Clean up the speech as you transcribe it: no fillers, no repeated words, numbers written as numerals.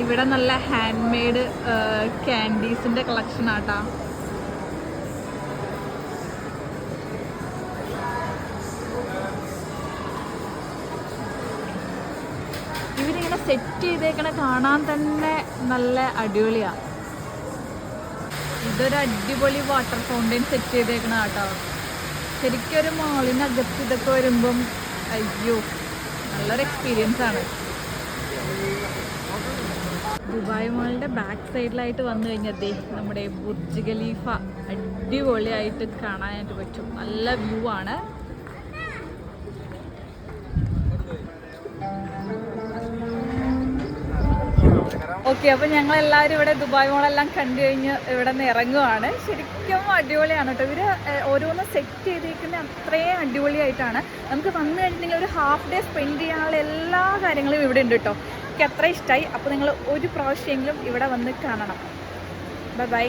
ഇവിടെ നല്ല hand made ക്യാൻഡീസിന്റെ collection ആട്ടാ. ഇവരിങ്ങനെ സെറ്റ് ചെയ്തേക്കണ കാണാൻ തന്നെ നല്ല അടിപൊളിയാണ്. ഇതൊരു അടിപൊളി വാട്ടർ ഫൗണ്ടൈൻ സെറ്റ് ചെയ്തേക്കണ കേട്ടോ. ശരിക്കും ഒരു മാളിനകത്ത് ഇതൊക്കെ വരുമ്പം അയ്യോ നല്ലൊരു എക്സ്പീരിയൻസ് ആണ്. ദുബായ് മാളിൻ്റെ ബാക്ക് സൈഡിലായിട്ട് വന്നു കഴിഞ്ഞതേ നമ്മുടെ ബുർജ് ഖലീഫ അടിപൊളിയായിട്ട് കാണാനായിട്ട് പറ്റും. നല്ല വ്യൂ ആണ്. ഓക്കെ, അപ്പോൾ ഞങ്ങളെല്ലാവരും ഇവിടെ ദുബായ് മോളെല്ലാം കണ്ടു കഴിഞ്ഞ് ഇവിടെ നിന്ന് ഇറങ്ങുവാണ്. ശരിക്കും അടിപൊളിയാണ് കേട്ടോ. ഇവർ ഓരോന്ന് സെറ്റ് ചെയ്തിരിക്കുന്നത് അത്രയും അടിപൊളിയായിട്ടാണ്. നമുക്ക് വന്നു കഴിഞ്ഞിട്ടുണ്ടെങ്കിൽ ഒരു ഹാഫ് ഡേ സ്പെൻഡ് ചെയ്യാനുള്ള എല്ലാ കാര്യങ്ങളും ഇവിടെ ഉണ്ട് കേട്ടോ. എനിക്ക് അത്ര ഇഷ്ടമായി. അപ്പോൾ നിങ്ങൾ ഒരു പ്രാവശ്യമെങ്കിലും ഇവിടെ വന്ന് കാണണം. Bye bye.